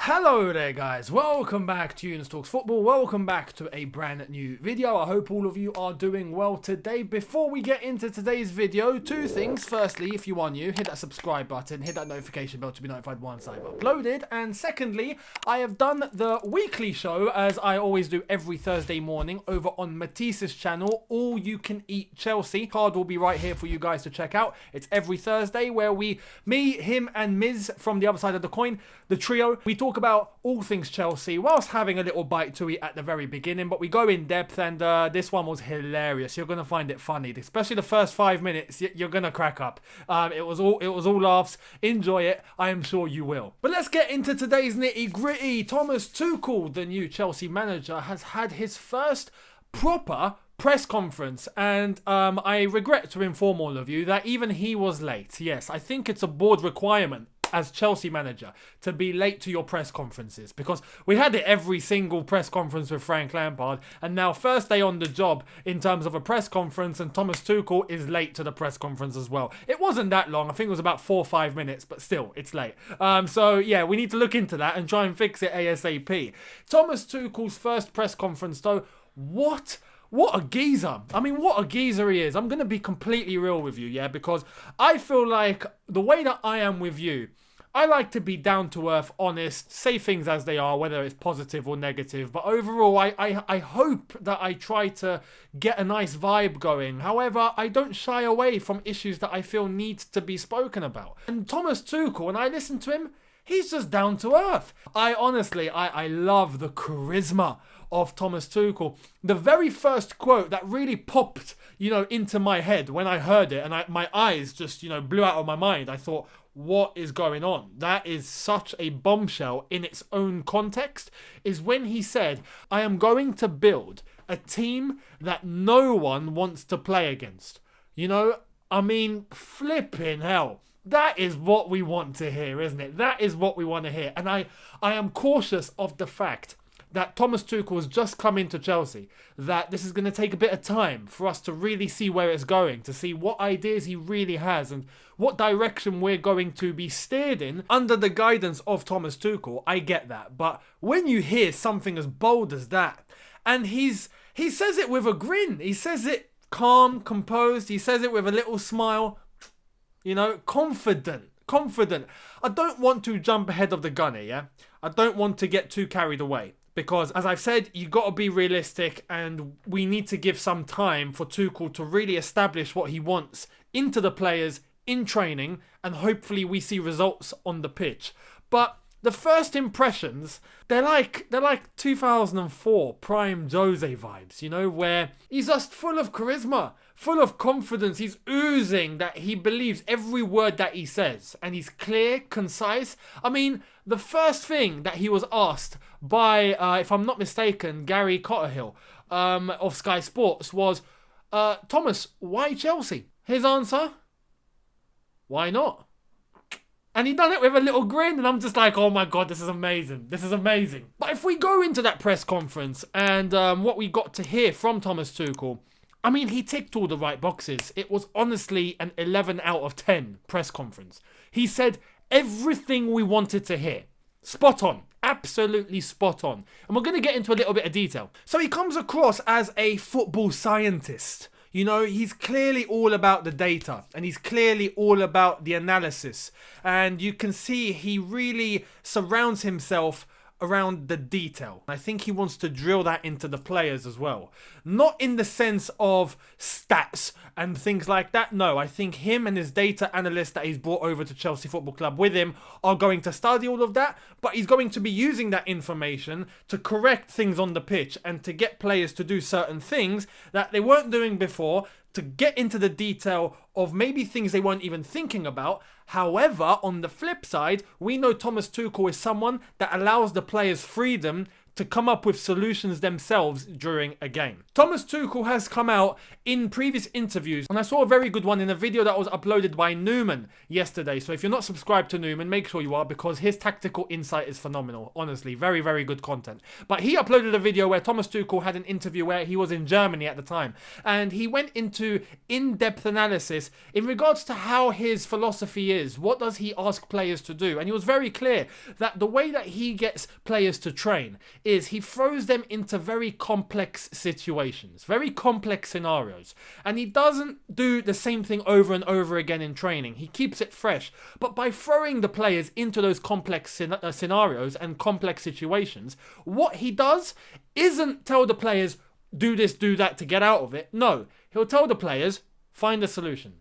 Hello there guys, welcome back to Younes Talks Football, welcome back to a brand new video. I hope all of you are doing well today. Before we get into today's video, two things. Firstly, if you are new, hit that subscribe button, hit that notification bell to be notified once I've uploaded. And secondly, I have done the weekly show, as I always do every Thursday morning, over on Matisse's channel, All You Can Eat Chelsea. Card will be right here for you guys to check out. It's every Thursday where me, him and Miz from the other side of the coin, the trio, we talk about all things Chelsea whilst having a little bite to eat at the very beginning, but we go in depth, and this one was hilarious. You're gonna find it funny, especially the first 5 minutes. You're gonna crack up. It was all laughs. Enjoy it. I am sure you will. But let's get into today's nitty gritty. Thomas Tuchel, the new Chelsea manager, has had his first proper press conference, and I regret to inform all of you that even he was late. Yes, I think it's a board requirement as Chelsea manager to be late to your press conferences, because we had it every single press conference with Frank Lampard, and now first day on the job in terms of a press conference, and Thomas Tuchel is late to the press conference as well. It wasn't that long, I think it was about 4 or 5 minutes, but still, it's late. So yeah, we need to look into that and try and fix it ASAP. Thomas Tuchel's first press conference though, what a geezer. I mean, what a geezer he is. I'm going to be completely real with you, yeah, because I feel like the way that I am with you, I like to be down to earth, honest, say things as they are, whether it's positive or negative. But overall, I hope that I try to get a nice vibe going. However, I don't shy away from issues that I feel need to be spoken about. And Thomas Tuchel, when I listen to him, he's just down to earth. I love the charisma of Thomas Tuchel. The very first quote that really popped, into my head when I heard it, and my eyes just, blew out of my mind. I thought, what is going on? That is such a bombshell in its own context, is when he said, I am going to build a team that no one wants to play against. I mean, flipping hell. That is what we want to hear, isn't it? That is what we want to hear. And I am cautious of the fact that Thomas Tuchel has just come into Chelsea, that this is going to take a bit of time for us to really see where it's going, to see what ideas he really has and what direction we're going to be steered in under the guidance of Thomas Tuchel. I get that. But when you hear something as bold as that, and he says it with a grin, he says it calm, composed, he says it with a little smile, confident. I don't want to jump ahead of the gun here, yeah? I don't want to get too carried away. Because, as I've said, you got to be realistic, and we need to give some time for Tuchel to really establish what he wants into the players in training, and hopefully we see results on the pitch. But the first impressions, they're like 2004 prime Jose vibes, where he's just full of charisma, full of confidence. He's oozing that he believes every word that he says, and he's clear, concise. I mean, the first thing that he was asked by, if I'm not mistaken, Gary Cotterhill of Sky Sports was, Thomas, why Chelsea? His answer, why not? And he done it with a little grin, and I'm just like, oh my God, this is amazing. This is amazing. But if we go into that press conference and what we got to hear from Thomas Tuchel, I mean, he ticked all the right boxes. It was honestly an 11 out of 10 press conference. He said everything we wanted to hear. Spot on. Absolutely spot on. And we're going to get into a little bit of detail. So he comes across as a football scientist. He's clearly all about the data, and he's clearly all about the analysis. And you can see he really surrounds himself around the detail. I think he wants to drill that into the players as well. Not in the sense of stats and things like that. No, I think him and his data analyst that he's brought over to Chelsea Football Club with him are going to study all of that, but he's going to be using that information to correct things on the pitch and to get players to do certain things that they weren't doing before, to get into the detail of maybe things they weren't even thinking about. However, on the flip side, we know Thomas Tuchel is someone that allows the players freedom to come up with solutions themselves during a game. Thomas Tuchel has come out in previous interviews, and I saw a very good one in a video that was uploaded by Newman yesterday. So if you're not subscribed to Newman, make sure you are, because his tactical insight is phenomenal. Honestly, very, very good content. But he uploaded a video where Thomas Tuchel had an interview where he was in Germany at the time, and he went into in-depth analysis in regards to how his philosophy is. What does he ask players to do? And he was very clear that the way that he gets players to train is he throws them into very complex situations, very complex scenarios. And he doesn't do the same thing over and over again in training. He keeps it fresh. But by throwing the players into those complex scenarios and complex situations, what he does isn't tell the players, do this, do that to get out of it. No, he'll tell the players, find a solution.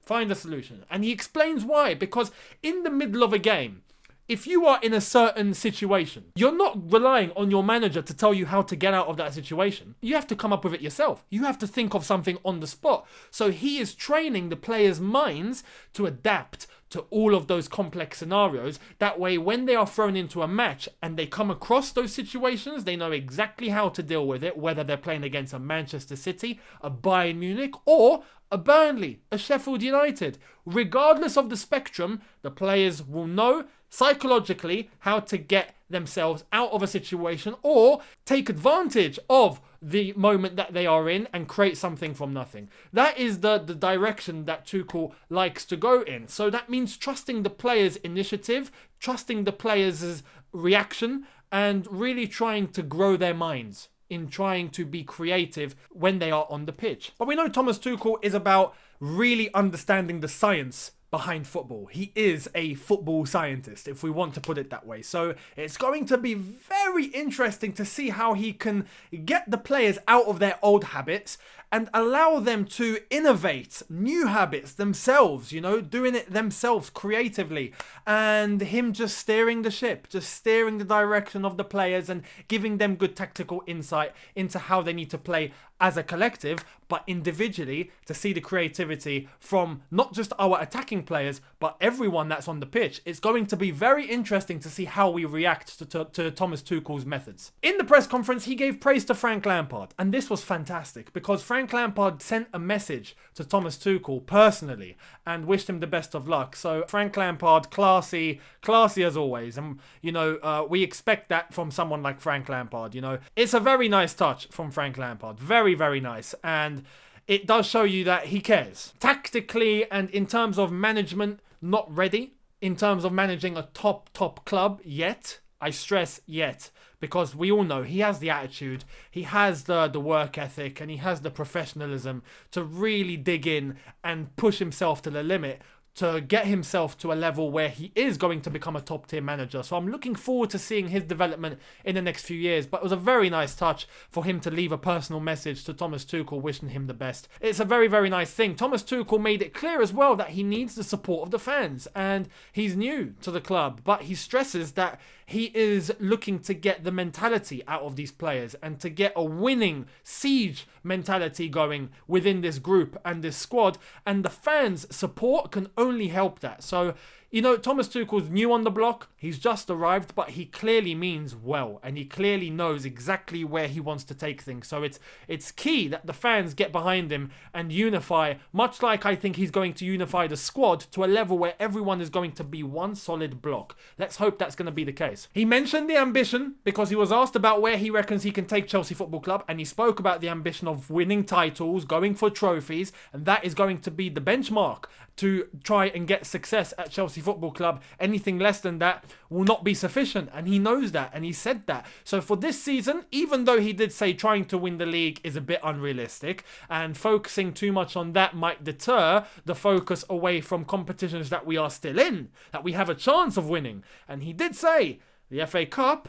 Find a solution. And he explains why. Because in the middle of a game, if you are in a certain situation, you're not relying on your manager to tell you how to get out of that situation. You have to come up with it yourself. You have to think of something on the spot. So he is training the players' minds to adapt to all of those complex scenarios. That way, when they are thrown into a match and they come across those situations, they know exactly how to deal with it, whether they're playing against a Manchester City, a Bayern Munich, or a Burnley, a Sheffield United. Regardless of the spectrum, the players will know psychologically how to get themselves out of a situation or take advantage of the moment that they are in and create something from nothing. That is the direction that Tuchel likes to go in. So that means trusting the players' initiative, trusting the players' reaction, and really trying to grow their minds in trying to be creative when they are on the pitch. But we know Thomas Tuchel is about really understanding the science behind football. He is a football scientist, if we want to put it that way. So it's going to be very interesting to see how he can get the players out of their old habits and allow them to innovate new habits themselves, you know, doing it themselves creatively, and him just steering the ship, just steering the direction of the players and giving them good tactical insight into how they need to play as a collective, but individually, to see the creativity from not just our attacking players, but everyone that's on the pitch. It's going to be very interesting to see how we react to Thomas Tuchel's methods. In the press conference, he gave praise to Frank Lampard, and this was fantastic because Frank Lampard sent a message to Thomas Tuchel personally and wished him the best of luck. So Frank Lampard, classy as always, and you know, we expect that from someone like Frank Lampard. You know, it's a very nice touch from Frank Lampard, very nice, and it does show you that he cares. Tactically and in terms of management, not ready. In terms of managing a top club yet. I stress yet, because we all know he has the attitude, he has the work ethic, and he has the professionalism to really dig in and push himself to the limit to get himself to a level where he is going to become a top tier manager. So I'm looking forward to seeing his development in the next few years. But it was a very nice touch for him to leave a personal message to Thomas Tuchel wishing him the best. It's a very nice thing. Thomas Tuchel made it clear as well that he needs the support of the fans, and he's new to the club, but he stresses that he is looking to get the mentality out of these players and to get a winning siege mentality going within this group and this squad, and the fans' support can only help that. So, you know, Thomas Tuchel's new on the block. He's just arrived, but he clearly means well, and he clearly knows exactly where he wants to take things. So it's key that the fans get behind him and unify, much like I think he's going to unify the squad to a level where everyone is going to be one solid block. Let's hope that's going to be the case. He mentioned the ambition because he was asked about where he reckons he can take Chelsea Football Club, and he spoke about the ambition of winning titles, going for trophies, and that is going to be the benchmark to try and get success at Chelsea Football Club. Anything less than that will not be sufficient, and he knows that, and he said that. So for this season, even though he did say trying to win the league is a bit unrealistic, and focusing too much on that might deter the focus away from competitions that we are still in, that we have a chance of winning. And he did say the FA Cup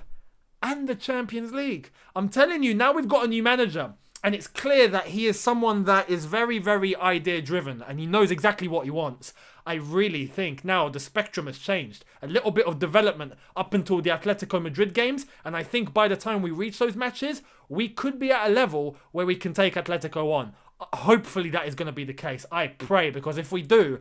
and the Champions League. I'm telling you, now we've got a new manager, and it's clear that he is someone that is very idea driven, and he knows exactly what he wants. I really think now the spectrum has changed. A little bit of development up until the Atletico Madrid games, and I think by the time we reach those matches, we could be at a level where we can take Atletico on. Hopefully that is going to be the case. I pray, because if we do,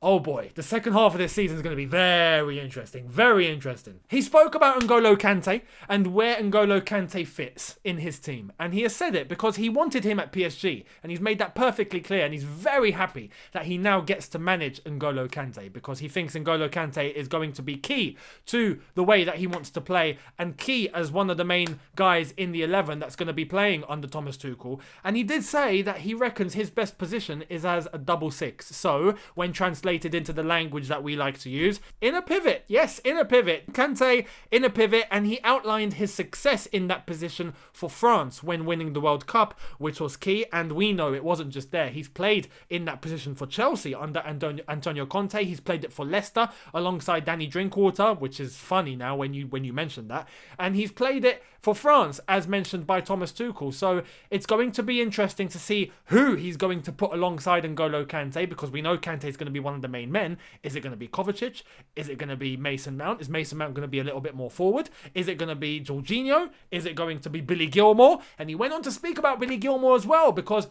Oh boy, the second half of this season is going to be very interesting. Very interesting. He spoke about Ngolo Kante and where Ngolo Kante fits in his team. And he has said it because he wanted him at PSG. And he's made that perfectly clear. And he's very happy that he now gets to manage Ngolo Kante because he thinks Ngolo Kante is going to be key to the way that he wants to play and key as one of the main guys in the 11 that's going to be playing under Thomas Tuchel. And he did say that he reckons his best position is as a double six. So when translated into the language that we like to use, in a pivot. Yes, in a pivot. Kante in a pivot, and he outlined his success in that position for France when winning the World Cup, which was key. And we know it wasn't just there. He's played in that position for Chelsea under Antonio Conte. He's played it for Leicester alongside Danny Drinkwater, which is funny now when you mention that. And he's played it for France, as mentioned by Thomas Tuchel. So it's going to be interesting to see who he's going to put alongside N'Golo Kante, because we know Kante is going to be one of the main men. Is it going to be Kovacic? Is it going to be Mason Mount? Is Mason Mount going to be a little bit more forward? Is it going to be Jorginho? Is it going to be Billy Gilmour? And he went on to speak about Billy Gilmour as well, because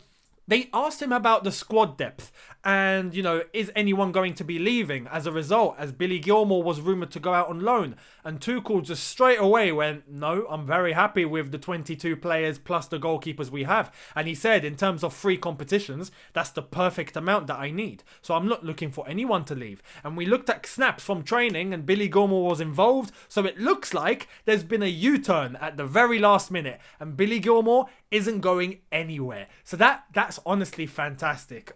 they asked him about the squad depth and, is anyone going to be leaving as a result, as Billy Gilmour was rumoured to go out on loan. And Tuchel just straight away went, no, I'm very happy with the 22 players plus the goalkeepers we have. And he said, in terms of free competitions, that's the perfect amount that I need. So I'm not looking for anyone to leave. And we looked at snaps from training and Billy Gilmour was involved. So it looks like there's been a U-turn at the very last minute. And Billy Gilmour isn't going anywhere. So that's honestly fantastic.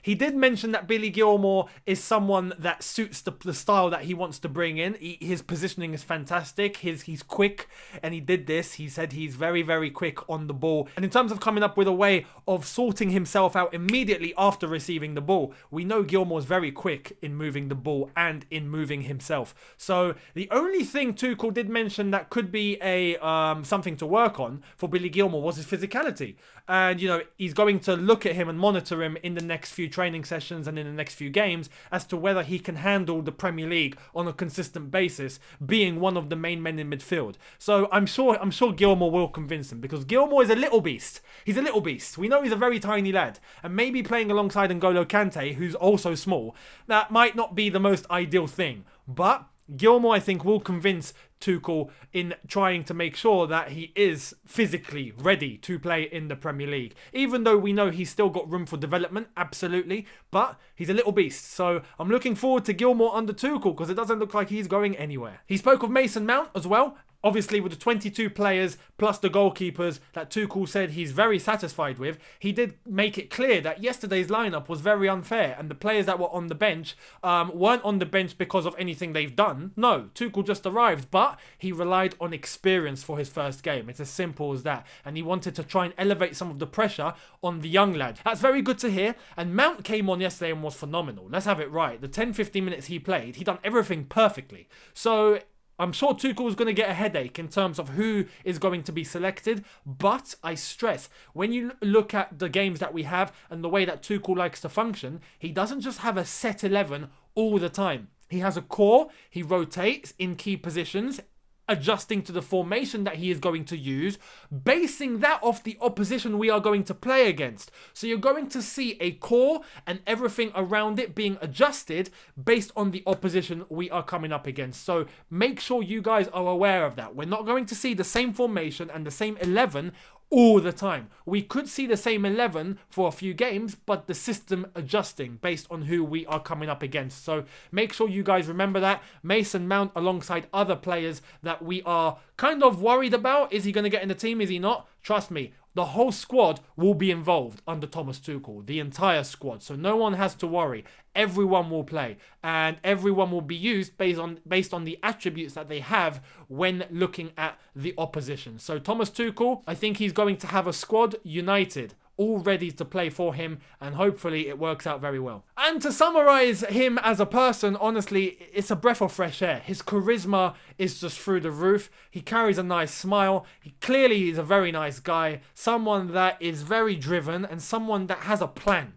He did mention that Billy Gilmour is someone that suits the style that he wants to bring in. His positioning is fantastic. He's quick, and he did this. He said he's very, very quick on the ball. And in terms of coming up with a way of sorting himself out immediately after receiving the ball, we know Gilmour's very quick in moving the ball and in moving himself. So the only thing Tuchel did mention that could be a something to work on for Billy Gilmour was his physicality. And, he's going to look at him and monitor him in the next few training sessions and in the next few games as to whether he can handle the Premier League on a consistent basis, being one of the main men in midfield. So I'm sure Gilmour will convince him, because Gilmour is a little beast. He's a little beast. We know he's a very tiny lad, and maybe playing alongside N'Golo Kante, who's also small, that might not be the most ideal thing. But Gilmour, I think, will convince Tuchel in trying to make sure that he is physically ready to play in the Premier League. Even though we know he's still got room for development, absolutely, but he's a little beast. So I'm looking forward to Gilmour under Tuchel, because it doesn't look like he's going anywhere. He spoke of Mason Mount as well. Obviously, with the 22 players plus the goalkeepers that Tuchel said he's very satisfied with, he did make it clear that yesterday's lineup was very unfair, and the players that were on the bench weren't on the bench because of anything they've done. No, Tuchel just arrived, but he relied on experience for his first game. It's as simple as that. And he wanted to try and elevate some of the pressure on the young lad. That's very good to hear. And Mount came on yesterday and was phenomenal. Let's have it right. The 10-15 minutes he played, he done everything perfectly. So I'm sure Tuchel is going to get a headache in terms of who is going to be selected, but I stress, when you look at the games that we have and the way that Tuchel likes to function, he doesn't just have a set 11 all the time. He has a core, he rotates in key positions, adjusting to the formation that he is going to use, basing that off the opposition we are going to play against. So you're going to see a core and everything around it being adjusted based on the opposition we are coming up against. So make sure you guys are aware of that. We're not going to see the same formation and the same 11 all the time. We could see the same 11 for a few games, but the system adjusting based on who we are coming up against. So make sure you guys remember that. Mason Mount alongside other players that we are kind of worried about. Is he going to get in the team? Is he not? Trust me, the whole squad will be involved under Thomas Tuchel, the entire squad. So no one has to worry. Everyone will play, and everyone will be used based on the attributes that they have when looking at the opposition. So Thomas Tuchel, I think he's going to have a squad united, all ready to play for him, and hopefully it works out very well. And to summarize him as a person, honestly, it's a breath of fresh air. His charisma is just through the roof. He carries a nice smile. He clearly is a very nice guy, someone that is very driven and someone that has a plan.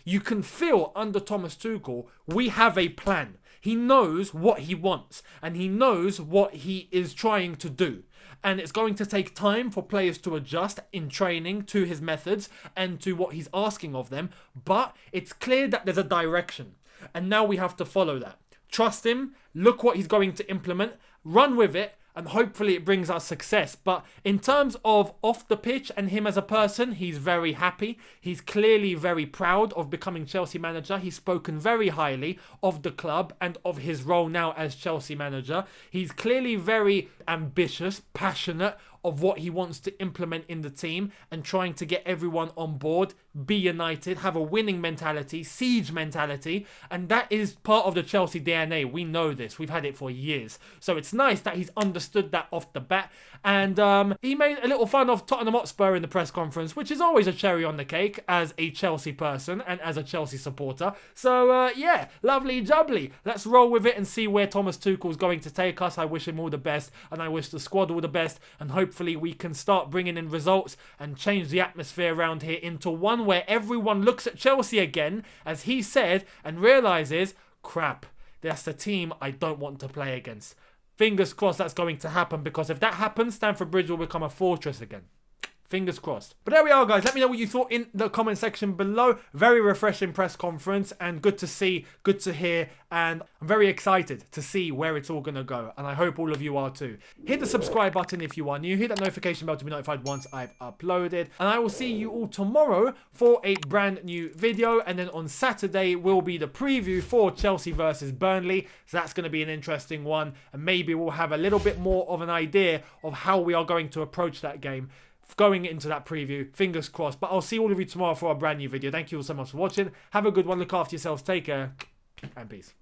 You can feel under Thomas Tuchel, we have a plan. He knows what he wants and he knows what he is trying to do. And it's going to take time for players to adjust in training to his methods and to what he's asking of them. But it's clear that there's a direction. and now we have to follow that. Trust him, look what he's going to implement, run with it, and hopefully it brings us success. But in terms of off the pitch and him as a person, he's very happy. He's clearly very proud of becoming Chelsea manager. He's spoken very highly of the club and of his role now as Chelsea manager. He's clearly very ambitious, passionate of what he wants to implement in the team and trying to get everyone on board, be united, have a winning mentality, siege mentality, and that is part of the Chelsea DNA. We know this. We've had it for years. So it's nice that he's understood that off the bat, and he made a little fun of Tottenham Hotspur in the press conference, which is always a cherry on the cake as a Chelsea person and as a Chelsea supporter. So yeah, lovely jubbly. Let's roll with it and see where Thomas Tuchel is going to take us. I wish him all the best, and I wish the squad all the best, and hopefully we can start bringing in results and change the atmosphere around here into one where everyone looks at Chelsea again, as he said, and realises, crap, that's the team I don't want to play against. Fingers crossed that's going to happen, because if that happens, Stamford Bridge will become a fortress again. Fingers crossed. But there we are, guys. Let me know what you thought in the comment section below. Very refreshing press conference, and good to see, good to hear, and I'm very excited to see where it's all going to go, and I hope all of you are too. Hit the subscribe button if you are new. Hit that notification bell to be notified once I've uploaded, and I will see you all tomorrow for a brand new video, and then on Saturday will be the preview for Chelsea versus Burnley, so that's going to be an interesting one, and maybe we'll have a little bit more of an idea of how we are going to approach that game going into that preview. Fingers crossed. But I'll see all of you tomorrow for a brand new video. Thank you all so much for watching. Have a good one. Look after yourselves. Take care. And peace.